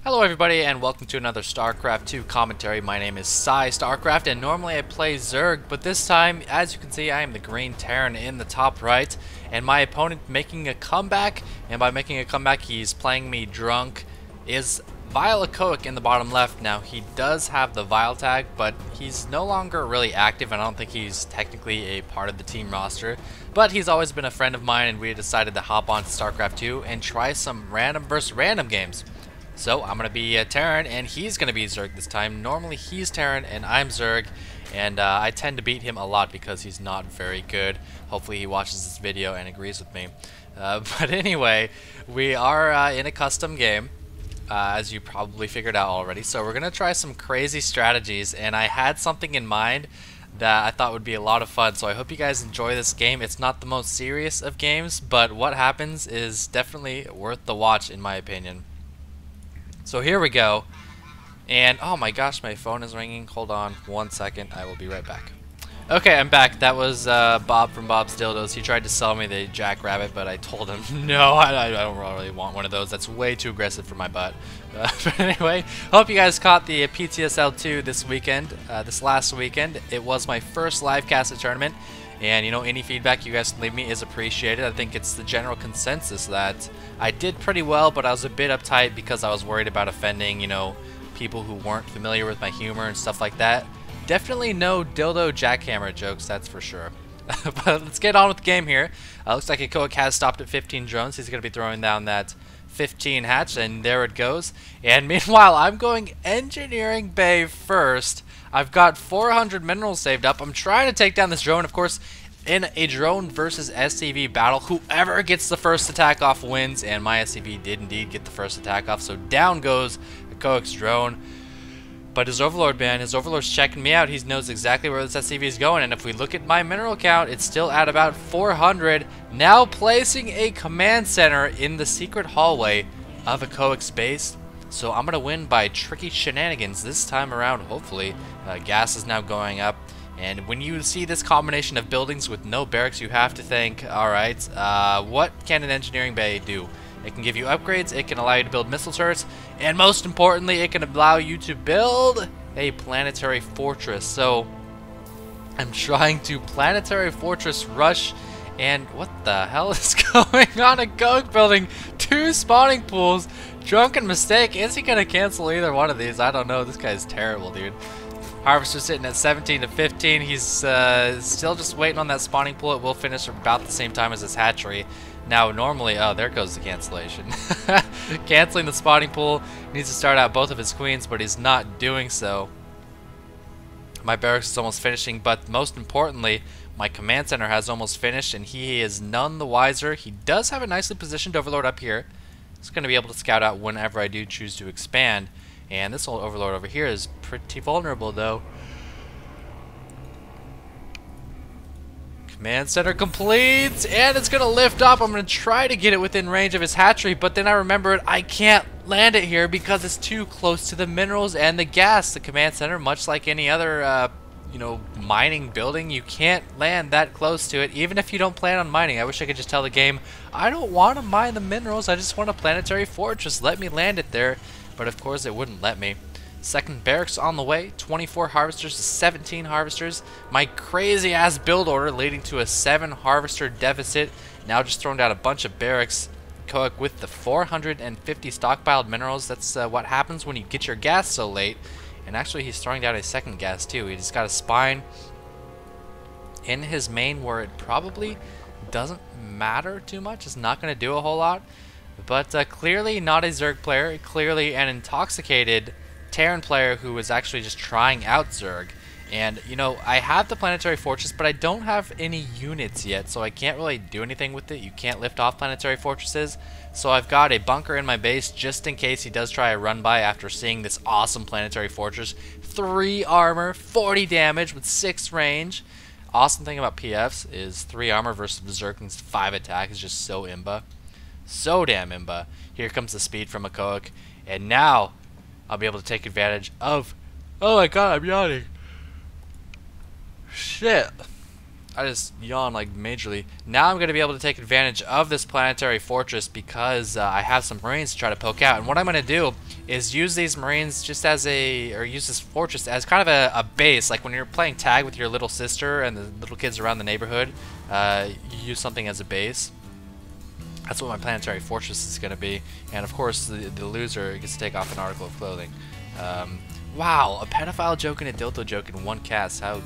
Hello everybody and welcome to another StarCraft 2 commentary. My name is StarCraft and normally I play Zerg, but this time, as you can see, I am the green Terran in the top right and my opponent making a comeback, and by making a comeback he's playing me drunk, is vileEchoic in the bottom left. Now he does have the Vile tag, but he's no longer really active and I don't think he's technically a part of the team roster, but he's always been a friend of mine and we decided to hop on to StarCraft 2 and try some random versus random games. So I'm going to be Terran and he's going to be Zerg this time. Normally he's Terran and I'm Zerg, and I tend to beat him a lot because he's not very good. Hopefully he watches this video and agrees with me. But anyway, we are in a custom game, as you probably figured out already. So we're going to try some crazy strategies, and I had something in mind that I thought would be a lot of fun. So I hope you guys enjoy this game. It's not the most serious of games, but what happens is definitely worth the watch in my opinion. So here we go, and oh my gosh, my phone is ringing. Hold on 1 second, I will be right back. Okay, I'm back. That was Bob from Bob's Dildos. He tried to sell me the Jackrabbit, but I told him no, I don't really want one of those. That's way too aggressive for my butt. But anyway, hope you guys caught the PTSL2 this weekend, this last weekend. It was my first live casted tournament. And you know, any feedback you guys can leave me is appreciated. I think it's the general consensus that I did pretty well, but I was a bit uptight because I was worried about offending, you know, people who weren't familiar with my humor and stuff like that. Definitely no dildo jackhammer jokes, that's for sure. But let's get on with the game here. Looks like Echoic has stopped at 15 drones. He's going to be throwing down that 15 hatch, and there it goes. And meanwhile, I'm going engineering bay first. I've got 400 minerals saved up. I'm trying to take down this drone. Of course, in a drone versus SCV battle, whoever gets the first attack off wins, and my SCV did indeed get the first attack off, so down goes Echoic's drone. But his Overlord, man, his Overlord's checking me out. He knows exactly where this SCV is going, and if we look at my mineral count, it's still at about 400. Now placing a command center in the secret hallway of Echoic's base. So I'm going to win by tricky shenanigans this time around, hopefully. Gas is now going up. And when you see this combination of buildings with no barracks, you have to think, alright, what can an engineering bay do? It can give you upgrades, it can allow you to build missile turrets, and most importantly, it can allow you to build a planetary fortress. So I'm trying to planetary fortress rush, and what the hell is going on? Echoic building 2 spawning pools. Drunken mistake. Is he gonna cancel either one of these? I don't know. This guy's terrible, dude. Harvester sitting at 17 to 15. He's still just waiting on that spawning pool. It will finish about the same time as his hatchery. Now, normally, oh, there goes the cancellation. Canceling the spawning pool. Needs to start out both of his queens, but he's not doing so. My barracks is almost finishing, but most importantly, my command center has almost finished, and he is none the wiser. He does have a nicely positioned Overlord up here. He's going to be able to scout out whenever I do choose to expand. And this old Overlord over here is pretty vulnerable, though. Command center complete, and it's going to lift up. I'm going to try to get it within range of his hatchery, but then I remembered I can't land it here because it's too close to the minerals and the gas. The command center, much like any other you know, mining building, you can't land that close to it, even if you don't plan on mining. I wish I could just tell the game, I don't want to mine the minerals, I just want a planetary fortress, let me land it there. But of course it wouldn't let me. Second barracks on the way, 24 harvesters to 17 harvesters. My crazy ass build order leading to a 7 harvester deficit. Now just throwing down a bunch of barracks. Echoic with the 450 stockpiled minerals. That's what happens when you get your gas so late. And actually he's throwing down a second gas too. He just got a spine in his main where it probably doesn't matter too much. It's not going to do a whole lot. But clearly not a Zerg player. Clearly an intoxicated Terran player who is actually just trying out Zerg. And you know, I have the planetary fortress, but I don't have any units yet, so I can't really do anything with it. You can't lift off planetary fortresses. So I've got a bunker in my base just in case he does try a run by after seeing this awesome planetary fortress. 3 armor, 40 damage with 6 range. Awesome thing about PFs is 3 armor versus Berserking's 5 attack is just so imba. So damn imba. Here comes the speed from Echoic, and now I'll be able to take advantage of... Oh my god, I'm yawning. Shit. I just yawned like majorly. Now I'm going to be able to take advantage of this planetary fortress because I have some marines to try to poke out. And what I'm going to do is use these marines just as use this fortress as kind of a base. Like when you're playing tag with your little sister and the little kids around the neighborhood, you use something as a base. That's what my planetary fortress is going to be. And of course, the loser gets to take off an article of clothing. Wow, a pedophile joke and a dildo joke in one cast. How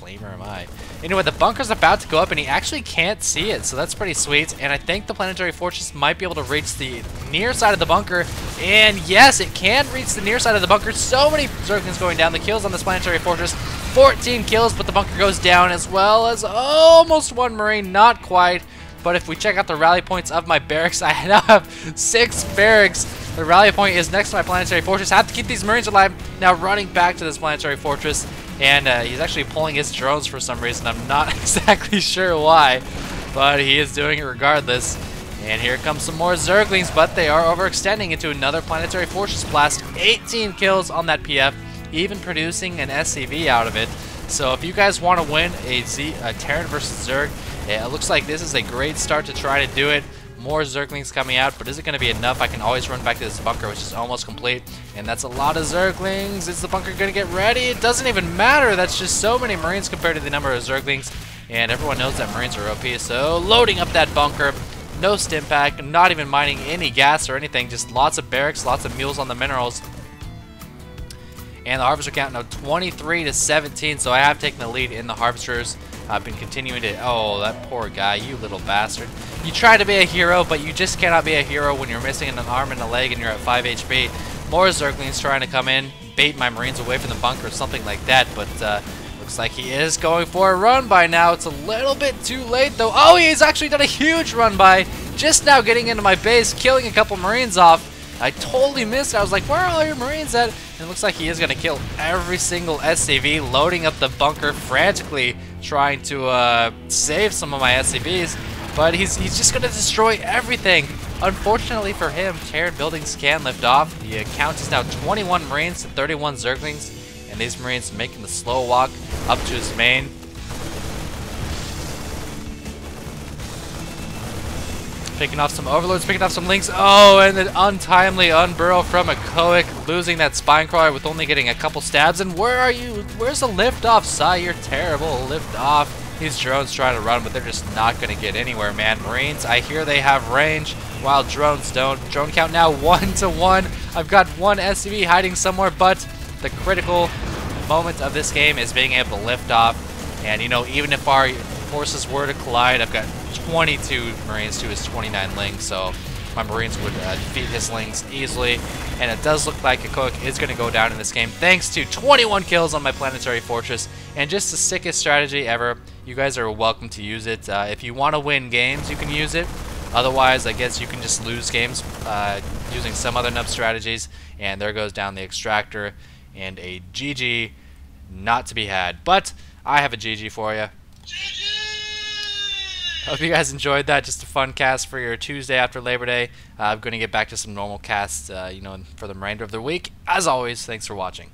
flamer am I? Anyway, the bunker's about to go up and he actually can't see it, so that's pretty sweet. And I think the planetary fortress might be able to reach the near side of the bunker. And yes, it can reach the near side of the bunker. So many Zerglings going down. The kills on this planetary fortress, 14 kills, but the bunker goes down as well as almost one Marine, not quite. But if we check out the rally points of my barracks, I now have 6 barracks. The rally point is next to my planetary fortress. I have to keep these Marines alive. Now running back to this planetary fortress. And he's actually pulling his drones for some reason. I'm not exactly sure why. But he is doing it regardless. And here comes some more Zerglings. But they are overextending into another planetary fortress blast. 18 kills on that PF. Even producing an SCV out of it. So if you guys want to win a Terran versus Zerg, it looks like this is a great start to try to do it. More Zerglings coming out, but is it going to be enough? I can always run back to this bunker, which is almost complete. And that's a lot of Zerglings. Is the bunker going to get ready? It doesn't even matter. That's just so many Marines compared to the number of Zerglings. And everyone knows that Marines are OP, so loading up that bunker. No stim pack, not even mining any gas or anything. Just lots of barracks, lots of mules on the minerals. And the harvester count now 23 to 17, so I have taken the lead in the harvesters. I've been continuing to... Oh, that poor guy, you little bastard. You try to be a hero, but you just cannot be a hero when you're missing an arm and a leg and you're at 5 HP. More Zerglings trying to come in, bait my Marines away from the bunker or something like that, but looks like he is going for a run by now. It's a little bit too late, though. Oh, he's actually done a huge run by. Just now getting into my base, killing a couple Marines off. I totally missed. I was like, where are all your Marines at? And it looks like he is going to kill every single SCV, loading up the bunker frantically, trying to save some of my SCVs. But he's just going to destroy everything. Unfortunately for him, Terran buildings can lift off. The count is now 21 Marines to 31 Zerglings. And these Marines making the slow walk up to his main. Picking off some overlords, picking off some links. Oh, and an untimely unburrow from Echoic, losing that spine crawler with only getting a couple stabs. And where are you? Where's the lift off, Psy? You're terrible. Lift off. These drones trying to run, but they're just not going to get anywhere, man. Marines, I hear they have range, while drones don't. Drone count now 1 to 1. I've got one SCV hiding somewhere, but the critical moment of this game is being able to lift off. And, you know, even if our forces were to collide, I've got 22 Marines to his 29 lings, so my Marines would defeat his lings easily. And it does look like Echoic is going to go down in this game thanks to 21 kills on my planetary fortress. And just the sickest strategy ever. You guys are welcome to use it. If you want to win games, you can use it. Otherwise, I guess you can just lose games using some other nub strategies. And there goes down the extractor and a GG not to be had. But I have a GG for you. Hope you guys enjoyed that. Just a fun cast for your Tuesday after Labor Day. I'm going to get back to some normal casts, you know, for the remainder of the week. As always, thanks for watching.